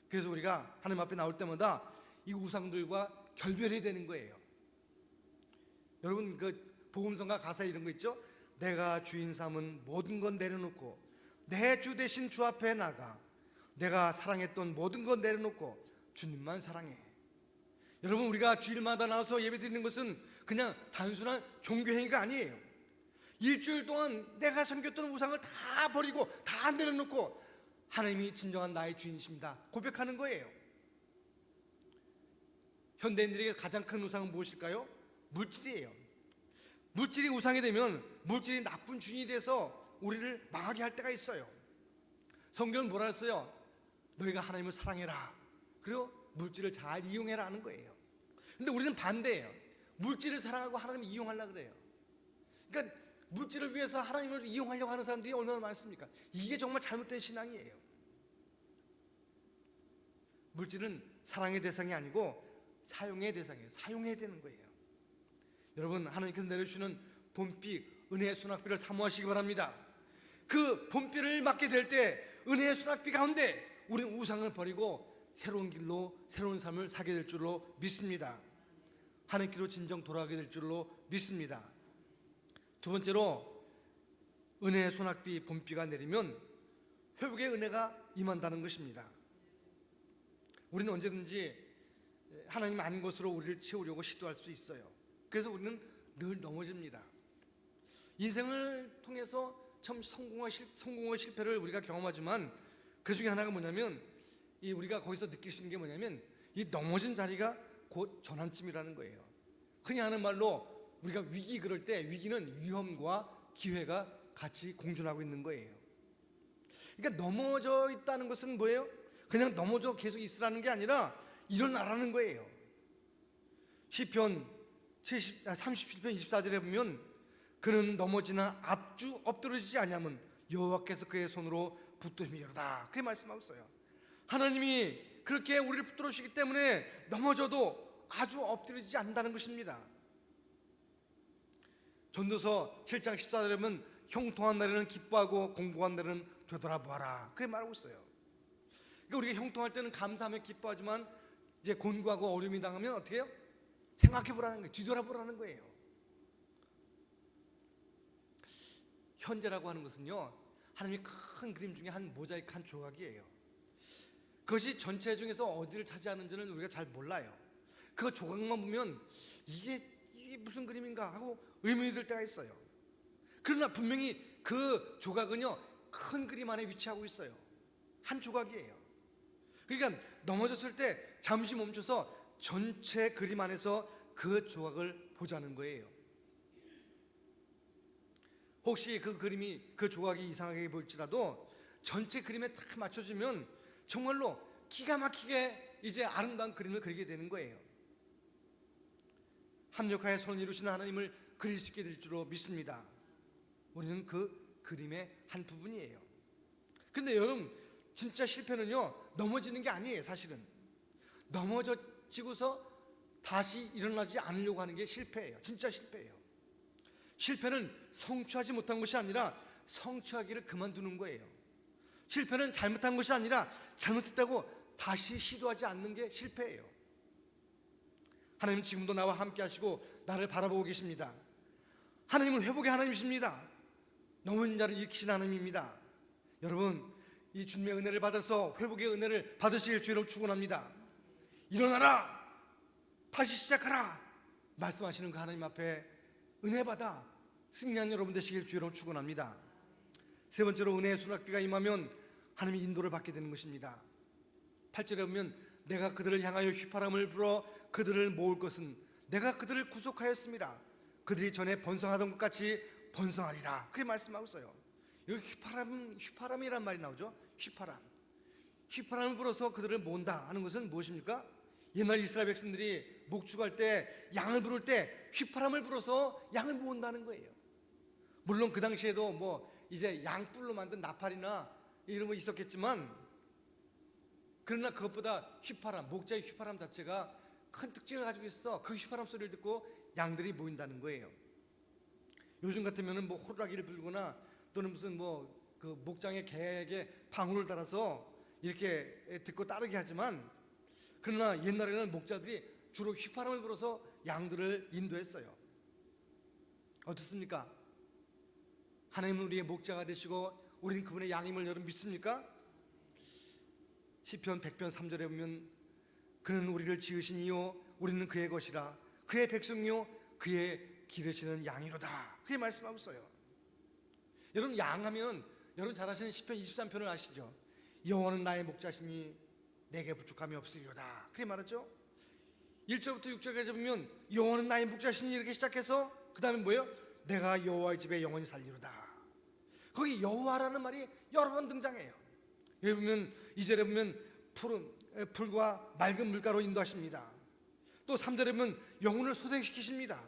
그래서 우리가 하나님 앞에 나올 때마다 이 우상들과 결별이 되는 거예요. 여러분 그 복음성가 가사에 이런 거 있죠? 내가 주인 삼은 모든 건 내려놓고 내 주 대신 주 앞에 나가 내가 사랑했던 모든 건 내려놓고 주님만 사랑해. 여러분 우리가 주일마다 나와서 예배드리는 것은 그냥 단순한 종교행위가 아니에요. 일주일 동안 내가 섬겼던 우상을 다 버리고 다 내려놓고 하나님이 진정한 나의 주인이십니다 고백하는 거예요. 현대인들에게 가장 큰 우상은 무엇일까요? 물질이에요. 물질이 우상이 되면 물질이 나쁜 주인이 돼서 우리를 망하게 할 때가 있어요. 성경은 뭐라 했어요? 너희가 하나님을 사랑해라, 그리고 물질을 잘 이용해라 하는 거예요. 근데 우리는 반대예요. 물질을 사랑하고 하나님을 이용하려고 그래요. 그러니까 물질을 위해서 하나님을 이용하려고 하는 사람들이 얼마나 많습니까? 이게 정말 잘못된 신앙이에요. 물질은 사랑의 대상이 아니고 사용의 대상이에요. 사용해야 되는 거예요. 여러분 하나님께서 내려주시는 봄비, 은혜의 수납비를 사모하시기 바랍니다. 그 봄비를 맞게 될 때 은혜의 수납비 가운데 우리는 우상을 버리고 새로운 길로 새로운 삶을 살게 될 줄로 믿습니다. 하나님께로 진정 돌아가게 될 줄로 믿습니다. 두 번째로 은혜의 소낙비 봄비가 내리면 회복의 은혜가 임한다는 것입니다. 우리는 언제든지 하나님 아닌 것으로 우리를 채우려고 시도할 수 있어요. 그래서 우리는 늘 넘어집니다. 인생을 통해서 참 성공과 실패를 우리가 경험하지만 그 중에 하나가 뭐냐면 우리가 거기서 느낄 수 있는 게 뭐냐면 이 넘어진 자리가 곧 전환점이라는 거예요. 흔히 하는 말로 우리가 위기 그럴 때 위기는 위험과 기회가 같이 공존하고 있는 거예요. 그러니까 넘어져 있다는 것은 뭐예요? 그냥 넘어져 계속 있으라는 게 아니라 일어나라는 거예요. 시편 37편 24절에 보면 그는 넘어지나 앞주 엎드러지지 아니하면 여호와께서 그의 손으로 붙드심이로다, 그렇게 말씀하고 있어요. 하나님이 그렇게 우리를 붙들어 주시기 때문에 넘어져도 아주 엎드러지지 않는다는 것입니다. 전도서 7장 14절에 보면 형통한 날에는 기뻐하고 공고한 날에는 되돌아보아라, 그렇게 말하고 있어요. 그러니까 우리가 형통할 때는 감사하며 기뻐하지만 이제 곤고하고 어려움이 당하면 어떻게 해요? 생각해보라는 거예요. 뒤돌아보라는 거예요. 현재라고 하는 것은요, 하나님의 큰 그림 중에 한 모자이크 한 조각이에요. 그것이 전체 중에서 어디를 차지하는지는 우리가 잘 몰라요. 그 조각만 보면 이게 무슨 그림인가 하고 의문이 들 때가 있어요. 그러나 분명히 그 조각은요 큰 그림 안에 위치하고 있어요. 한 조각이에요. 그러니까 넘어졌을 때 잠시 멈춰서 전체 그림 안에서 그 조각을 보자는 거예요. 혹시 그 그림이, 그 조각이 이상하게 보일지라도 전체 그림에 딱 맞춰주면 정말로 기가 막히게 이제 아름다운 그림을 그리게 되는 거예요. 합력하여 손을 이루시는 하나님을 그릴 수 있게 될 줄로 믿습니다. 우리는 그 그림의 한 부분이에요. 근데 여러분, 진짜 실패는요 넘어지는 게 아니에요. 사실은 넘어지고서 다시 일어나지 않으려고 하는 게 실패예요. 진짜 실패예요. 실패는 성취하지 못한 것이 아니라 성취하기를 그만두는 거예요. 실패는 잘못한 것이 아니라 잘못했다고 다시 시도하지 않는 게 실패예요. 하나님 지금도 나와 함께 하시고 나를 바라보고 계십니다. 하나님은 회복의 하나님이십니다. 넘어진 자를 일으키시는 하나님입니다. 여러분, 이 주님의 은혜를 받아서 회복의 은혜를 받으실 주로 축원합니다. 일어나라, 다시 시작하라 말씀하시는 그 하나님 앞에 은혜 받아 승리한 여러분 되시길 주로 축원합니다. 세 번째로 은혜의 소낙비가 임하면 하나님의 인도를 받게 되는 것입니다. 8절에 보면 내가 그들을 향하여 휘파람을 불어 그들을 모을 것은 내가 그들을 구속하였습니다. 그들이 전에 번성하던 것 같이 번성하리라, 그렇게 말씀하고 있어요. 여기 휘파람이란 말이 나오죠. 휘파람을 불어서 그들을 모은다 하는 것은 무엇입니까? 옛날 이스라엘 백성들이 목축할 때, 양을 부를 때 휘파람을 불어서 양을 모은다는 거예요. 물론 그 당시에도 뭐 이제 양뿔로 만든 나팔이나 이런 거 있었겠지만, 그러나 그것보다 휘파람, 목자의 휘파람 자체가 큰 특징을 가지고 있어. 그 휘파람 소리를 듣고 양들이 모인다는 거예요. 요즘 같으면은 뭐 호루라기를 불거나 또는 무슨 뭐 그 목장의 개에게 방울을 달아서 이렇게 듣고 따르게 하지만, 그러나 옛날에는 목자들이 주로 휘파람을 불어서 양들을 인도했어요. 어떻습니까? 하나님은 우리의 목자가 되시고 우리는 그분의 양임을 여러분 믿습니까? 시편 100편 3절에 보면 그는 우리를 지으신 이요 우리는 그의 것이라 그의 백성이요 그의 기르시는 양이로다, 그렇게 말씀하고 있어요. 여러분, 양하면 여러분 잘 아시는 시편 23편을 아시죠? 여호와는 나의 목자시니 내게 부족함이 없으리로다, 그렇게 말하죠. 1절부터 6절까지 보면 여호와는 나의 목자시니 이렇게 시작해서 그 다음에 뭐예요? 내가 여호와의 집에 영원히 살리로다. 거기 여호와라는 말이 여러 번 등장해요. 여기 보면 2절에 보면 풀과 맑은 물가로 인도하십니다. 또 3절에 보면 영혼을 소생시키십니다.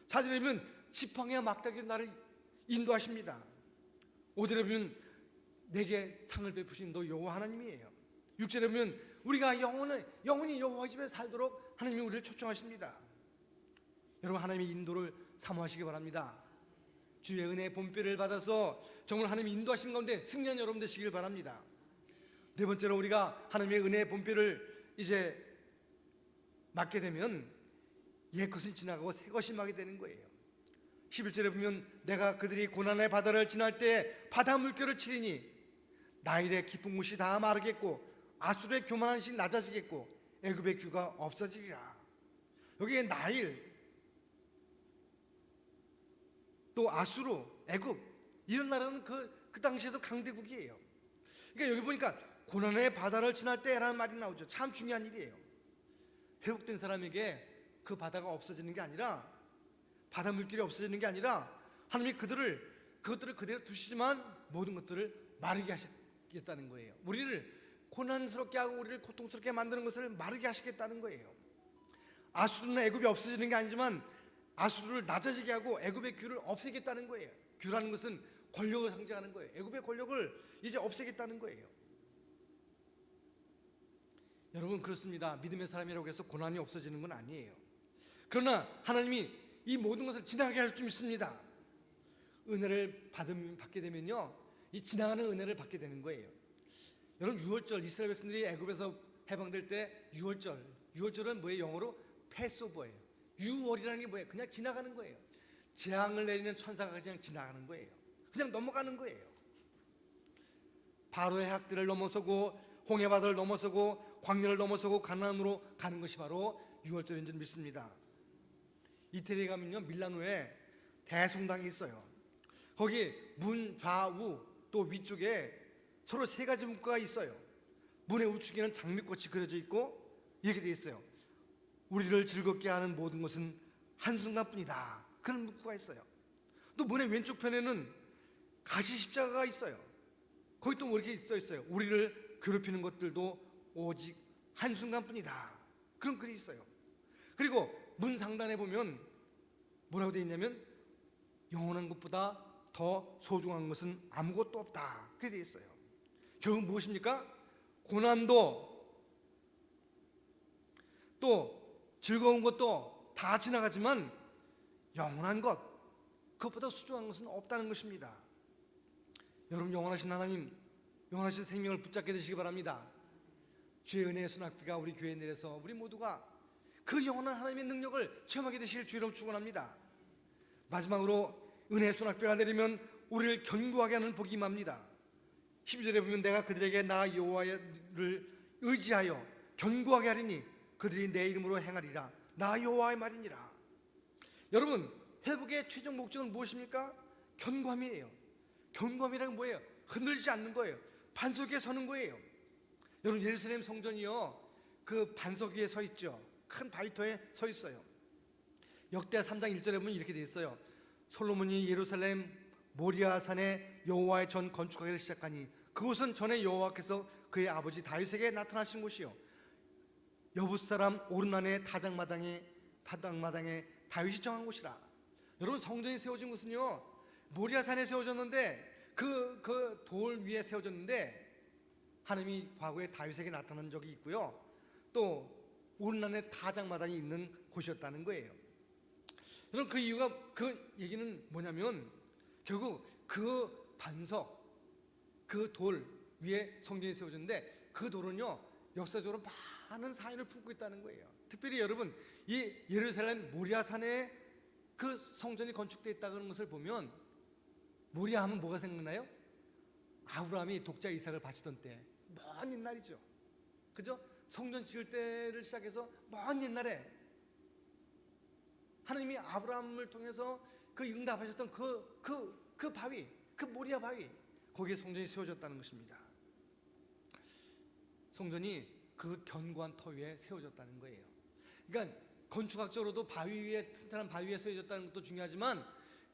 4절에 보면 지팡이와 막대기로 나를 인도하십니다. 5절에 보면 내게 상을 베푸신 너 여호와 하나님이에요. 6절에 보면 우리가 영원히 여호와의 집에 살도록 하나님이 우리를 초청하십니다. 여러분, 하나님의 인도를 사모하시기 바랍니다. 주의 은혜의 본필을 받아서 정말 하나님이 인도하신 가운데 승리한 여러분 되시길 바랍니다. 네 번째로, 우리가 하나님의 은혜의 본필을 이제 맡게 되면 옛것은 지나가고 새것이 임하게 되는 거예요. 11절에 보면 내가 그들이 고난의 바다를 지날 때 바다 물결을 치리니 나일의 깊은 곳이 다 마르겠고 아수르의 교만한 시 낮아지겠고 애굽의 규가 없어지리라. 여기에 나일, 또 아수르, 애굽, 이런 나라는 그 당시에도 강대국이에요. 그러니까 여기 보니까 고난의 바다를 지날 때라는 말이 나오죠. 참 중요한 일이에요. 회복된 사람에게 그 바다가 없어지는 게 아니라, 바다 물길이 없어지는 게 아니라 하나님이 그것들을 그대로 두시지만 모든 것들을 마르게 하시겠다는 거예요. 우리를 고난스럽게 하고 우리를 고통스럽게 만드는 것을 마르게 하시겠다는 거예요. 아수르나 애굽이 없어지는 게 아니지만 아수르를 낮아지게 하고 애굽의 규를 없애겠다는 거예요. 규라는 것은 권력을 상징하는 거예요. 애굽의 권력을 이제 없애겠다는 거예요. 여러분, 그렇습니다. 믿음의 사람이라고 해서 고난이 없어지는 건 아니에요. 그러나 하나님이 이 모든 것을 지나가게 할 줄 믿습니다. 은혜를 받게 되면요, 이 지나가는 은혜를 받게 되는 거예요. 여러분, 유월절, 이스라엘 백성들이 애굽에서 해방될 때 유월절은 뭐예요? 영어로 패스오버예요. 유월이라는 게 뭐예요? 그냥 지나가는 거예요. 재앙을 내리는 천사가 그냥 지나가는 거예요. 그냥 넘어가는 거예요. 바로의 학들을 넘어서고 홍해바다를 넘어서고 광야를 넘어서고 가나안으로 가는 것이 바로 유월절인 줄 믿습니다. 이태리에 가면요, 밀라노에 대성당이 있어요. 거기 문 좌우 또 위쪽에 서로 세 가지 문구가 있어요. 문의 우측에는 장미꽃이 그려져 있고 이렇게 돼 있어요. 우리를 즐겁게 하는 모든 것은 한순간뿐이다, 그런 문구가 있어요. 또 문의 왼쪽 편에는 가시 십자가가 있어요. 거기 또 뭐 이렇게 써 있어요. 우리를 괴롭히는 것들도 오직 한순간뿐이다, 그런 글이 있어요. 그리고 문 상단에 보면 뭐라고 되어 있냐면 영원한 것보다 더 소중한 것은 아무것도 없다, 그렇게 되어 있어요. 결국 무엇입니까? 고난도 또 즐거운 것도 다 지나가지만 영원한 것, 그것보다 소중한 것은 없다는 것입니다. 여러분, 영원하신 하나님, 영원하신 생명을 붙잡게 되시기 바랍니다. 주의 은혜의 소낙비가 우리 교회에 내려서 우리 모두가 그 영원한 하나님의 능력을 체험하게 되실 주의로 축원합니다. 마지막으로 은혜의 소낙비가 내리면 우리를 견고하게 하는 복이 임합니다. 12절에 보면 내가 그들에게 나 여호와를 의지하여 견고하게 하리니 그들이 내 이름으로 행하리라, 나 여호와의 말이니라. 여러분, 회복의 최종 목적은 무엇입니까? 견고함이에요. 견고함이란 뭐예요? 흔들리지 않는 거예요. 반석 위에 서는 거예요. 여러분, 예루살렘 성전이요, 그 반석 위에 서 있죠. 큰 바위터에 서 있어요. 역대 3장 1절에 보면 이렇게 돼 있어요. 솔로몬이 예루살렘 모리아산에 여호와의 전 건축하기를 시작하니 그곳은 전에 여호와께서 그의 아버지 다윗에게 나타나신 곳이요 여붓 사람 오르난의 타작마당에 다윗이 정한 곳이라. 여러분, 성전이 세워진 곳은요, 모리아산에 세워졌는데 그 돌 위에 세워졌는데 하나님이 과거에 다윗에게 나타난 적이 있고요, 또 오르난의 타작마당이 있는 곳이었다는 거예요. 여러분, 그 이유가, 그 얘기는 뭐냐면 결국 그 반석, 그 돌 위에 성전이 세워졌는데 그 돌은요 역사적으로 많은 사연을 품고 있다는 거예요. 특별히 여러분, 이 예루살렘 모리아산에 그 성전이 건축되어 있다는 것을 보면, 모리아 하면 뭐가 생각나요? 아브라함이 독자 이삭을 바치던 때, 먼 옛날이죠. 그죠? 성전 지을 때를 시작해서 먼 옛날에 하나님이 아브라함을 통해서 그 응답하셨던 그 바위, 그 모리아 바위, 거기에 성전이 세워졌다는 것입니다. 성전이 그 견고한 터 위에 세워졌다는 거예요. 그러니까 건축학적으로도 바위 위에, 튼튼한 바위 위에 세워졌다는 것도 중요하지만,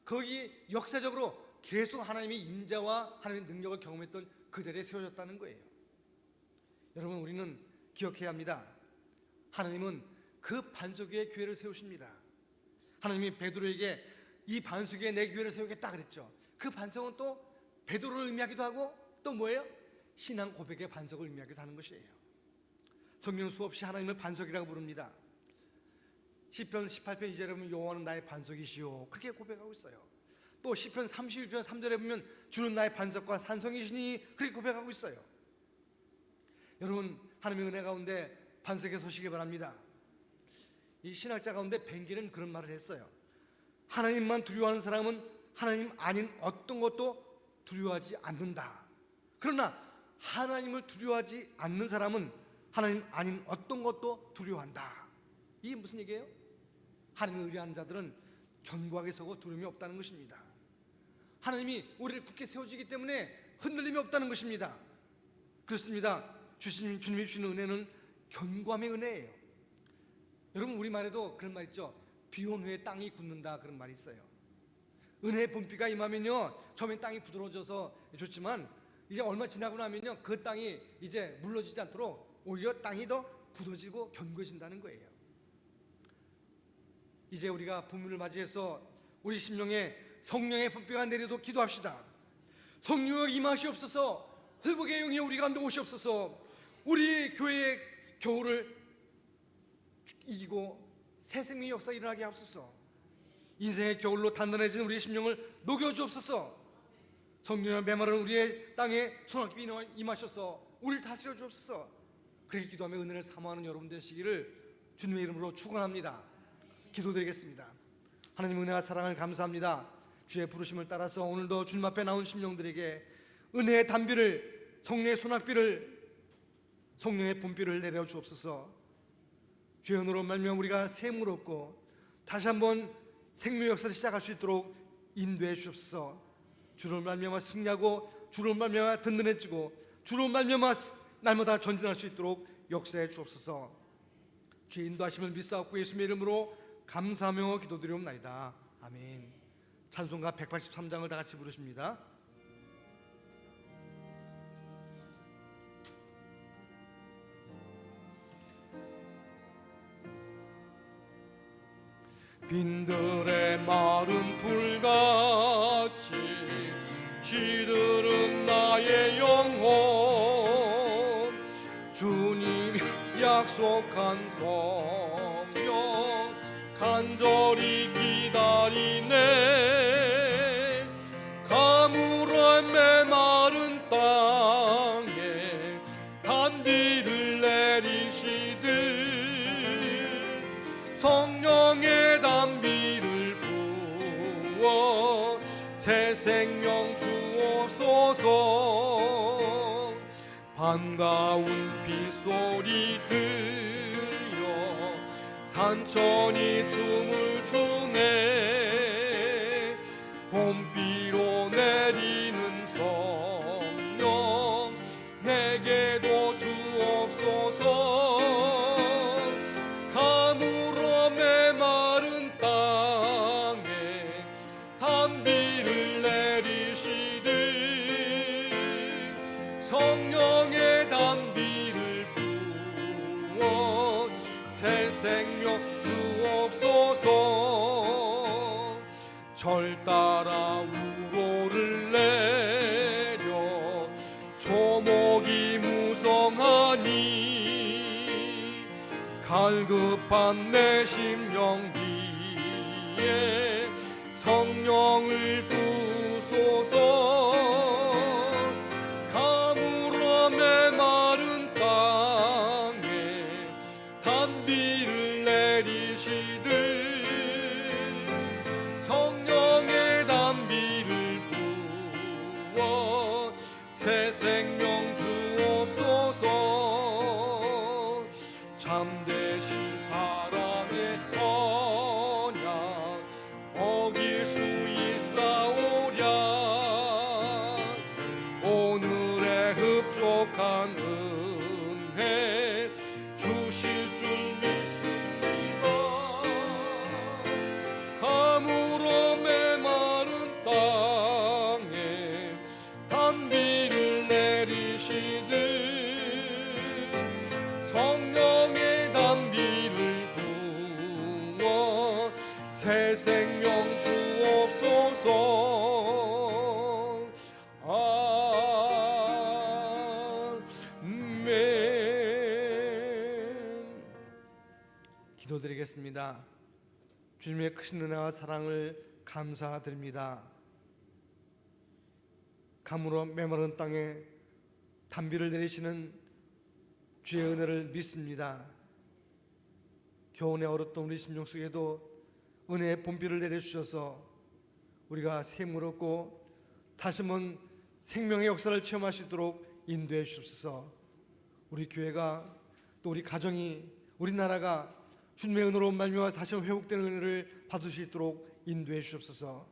거기 역사적으로 계속 하나님의 임재와 하나님의 능력을 경험했던 그 자리에 세워졌다는 거예요. 여러분, 우리는 기억해야 합니다. 하나님은 그 반석 위에 교회를 세우십니다. 하나님이 베드로에게 이 반석 위에 내 교회를 세우겠다 그랬죠. 그 반석은 또 베드로를 의미하기도 하고, 또 뭐예요? 신앙 고백의 반석을 의미하기도 하는 것이에요. 성경 수없이 하나님을 반석이라고 부릅니다. 시편 18편 2절에 보면 여호와는 나의 반석이시오, 그렇게 고백하고 있어요. 또 시편 31편 3절에 보면 주는 나의 반석과 산성이시니, 그렇게 고백하고 있어요. 여러분, 하나님의 은혜 가운데 반석에 서시기 바랍니다. 이 신학자 가운데 벤겔은 그런 말을 했어요. 하나님만 두려워하는 사람은 하나님 아닌 어떤 것도 두려워하지 않는다. 그러나 하나님을 두려워하지 않는 사람은 하나님 아닌 어떤 것도 두려워한다. 이게 무슨 얘기예요? 하나님을 의뢰하는 자들은 견고하게 서고 두려움이 없다는 것입니다. 하나님이 우리를 굳게 세워주기 때문에 흔들림이 없다는 것입니다. 그렇습니다. 주님이 주시는 은혜는 견고함의 은혜예요. 여러분, 우리말에도 그런 말 있죠. 비온 후에 땅이 굳는다, 그런 말이 있어요. 은혜의 봄비가 임하면요, 처음엔 땅이 부드러워져서 좋지만 이제 얼마 지나고 나면요, 그 땅이 이제 물러지지 않도록 오히려 땅이 더 굳어지고 견고해진다는 거예요. 이제 우리가 봄을 맞이해서 우리 심령에 성령의 봄비가 내려도 기도합시다. 성령의 임하시옵소서. 회복의 영이 우리 가운데 오시옵소서. 우리 교회의 겨울을 이기고 새 생명의 역사 일어나게 하옵소서. 인생의 겨울로 단단해진 우리의 심령을 녹여주옵소서. 성령의 메마른 우리의 땅에 소낙비 임하셔서 우리를 다스려 주옵소서. 그렇게 기도하며 은혜를 사모하는 여러분 되시기를 주님의 이름으로 축원합니다. 기도드리겠습니다. 하나님, 은혜와 사랑을 감사합니다. 주의 부르심을 따라서 오늘도 주님 앞에 나온 심령들에게 은혜의 단비를, 성령의 소낙비를, 성령의 봄비를 내려 주옵소서. 주의 은혜로 말미암아 우리가 샘을 얻고 다시 한번 생명의 역사를 시작할 수 있도록 인도해 주옵소서. 주를 말미암아 승리하고, 주를 말미암아 든든해지고, 주를 말미암아 날마다 전진할 수 있도록 역사해 주옵소서. 주의 인도하심을 믿사옵고 예수님의 이름으로 감사하며 기도드리옵나이다. 아멘. 찬송가 183장을 다 같이 부르십니다. 빈들의 마른 풀같이 시들은 나의 영혼, 주님이 약속한 성령 간절히 기다리네. 가물어 메마른 땅에 단비를 내리시듯 성령의 단비를 부어 새 생명 주옵소서. 반가운 빗소리 들려 산천이 춤을 추네. 봄비로 내리는 성령 내게도 주옵소서. 가물어 메마른 땅에 단비를 내리시듯 성령의 단비를 부어 새 생명 주옵소서. 절 따라 우로를 내려 초목이 무성하니 갈급한 내 심령 위에 성령을 부소서. 가물어 메마른 땅에 단비를 내리시듯 성령의 단비를 부어 새 생명 주옵소서. 참되신 사랑의 언약 어길 수 있사오랴. 오늘의 흡족한 은혜 주실 줄 믿습니다. 가물어 메마른 땅에 단비를 내리시듯 성령의 단비를 부어 새 생명 주옵소서. 아멘. 기도드리겠습니다. 주님의 크신 은혜와 사랑을 감사드립니다. 가물어 메마른 땅에 단비를 내리시는 주의 은혜를 믿습니다. 교훈에 얼었던 우리 심령 속에도 은혜의 봄비를 내려주셔서 우리가 샘을 얻고 다시 한번 생명의 역사를 체험할 수 있도록 인도해 주옵소서. 우리 교회가 또 우리 가정이 우리나라가 주님의 은혜로 말미암아 다시 한번 회복되는 은혜를 받을 수 있도록 인도해 주옵소서.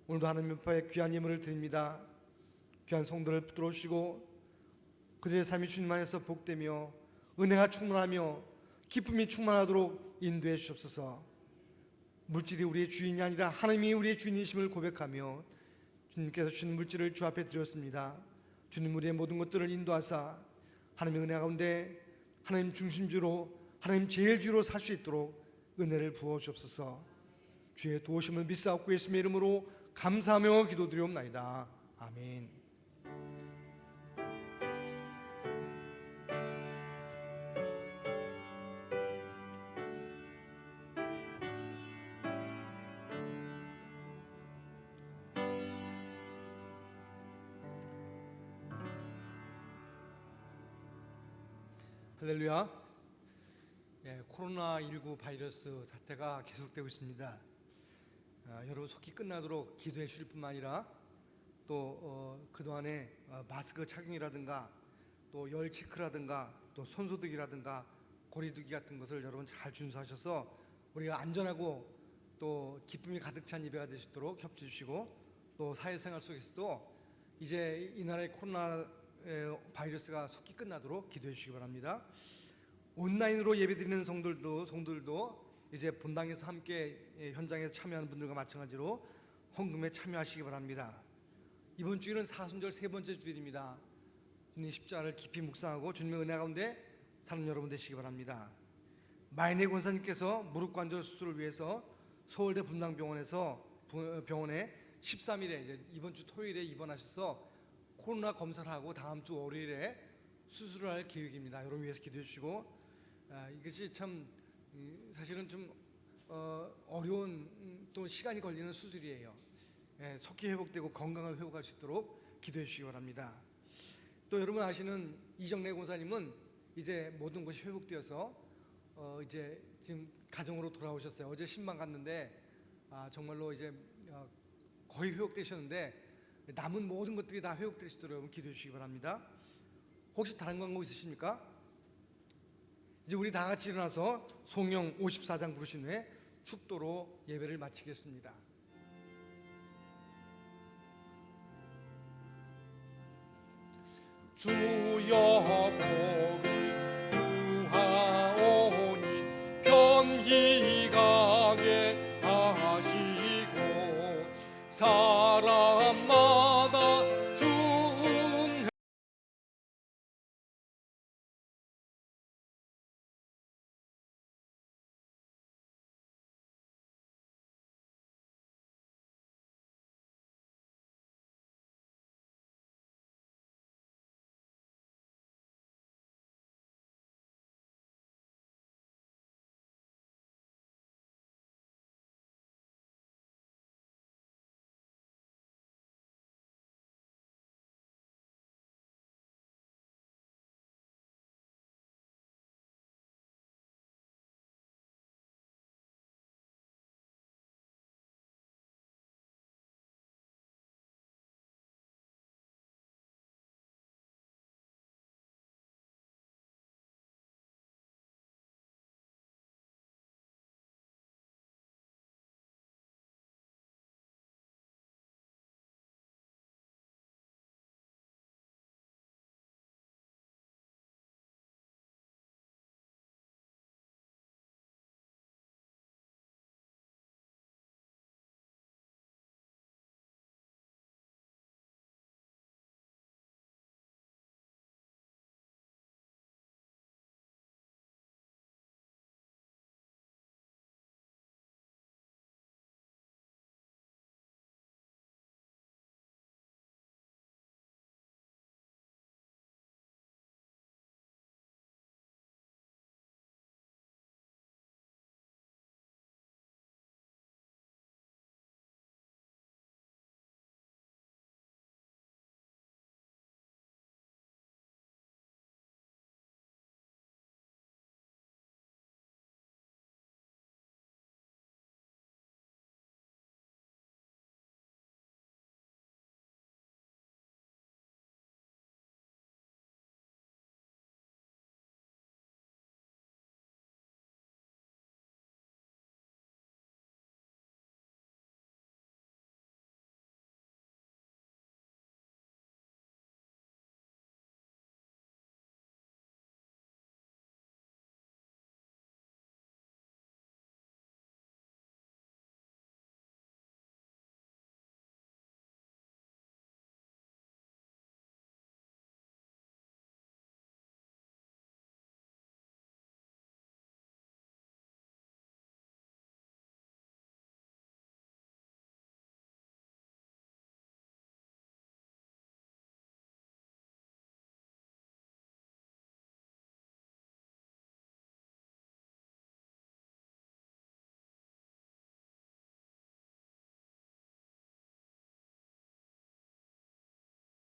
오늘도 하나님 앞에 귀한 예물을 드립니다. 귀한 성도를 붙들어 주시고 그들의 삶이 주님 안에서 복되며 은혜가 충만하며 기쁨이 충만하도록 인도해 주옵소서. 물질이 우리의 주인이 아니라 하나님이 우리의 주인이심을 고백하며 주님께서 주신 물질을 주 앞에 드렸습니다. 주님 우리의 모든 것들을 인도하사 하나님의 은혜 가운데 하나님 중심주로 하나님 제일주로 살 수 있도록 은혜를 부어 주옵소서. 주의 도우심을 믿사옵고 예수님의 이름으로 감사하며 기도드리옵나이다. 아멘. 할렐루야. 코로나19 바이러스 사태가 계속되고 있습니다. 여러분 속히 끝나도록 기도해 주실 뿐만 아니라 또 그동안에 마스크 착용이라든가 또 열 체크라든가 또 손소독이라든가 거리두기 같은 것을 여러분 잘 준수하셔서 우리가 안전하고 또 기쁨이 가득 찬 예배가 되시도록 협조해 주시고, 또 사회생활 속에서도 이제 이 나라의 코로나 바이러스가 속히 끝나도록 기도해 주시기 바랍니다. 온라인으로 예배드리는 성도들도 이제 본당에서 함께 현장에서 참여하는 분들과 마찬가지로 헌금에 참여하시기 바랍니다. 이번 주일은 사순절 세 번째 주일입니다. 주님의 십자가를 깊이 묵상하고 주님의 은혜 가운데 사는 여러분 되시기 바랍니다. 마이네 권사님께서 무릎 관절 수술을 위해서 서울대 분당병원에 13일에 이제 이번 주 토요일에 입원하셔서 코로나 검사를 하고 다음 주 월요일에 수술을 할 계획입니다. 여러분 위해서 기도해 주시고, 이것이 참 사실은 좀 어려운 또 시간이 걸리는 수술이에요. 속히 회복되고 건강을 회복할 수 있도록 기도해 주시기 바랍니다. 또 여러분 아시는 이정래 권사님은 이제 모든 것이 회복되어서 이제 지금 가정으로 돌아오셨어요. 어제 신방 갔는데 정말로 이제 거의 회복되셨는데 남은 모든 것들이 다 회복될 수 있도록 여러분 기도해 주시기 바랍니다. 혹시 다른 광고 있으십니까? 이제 우리 다 같이 일어나서 송영 54장 부르신 후에 축도로 예배를 마치겠습니다. 주여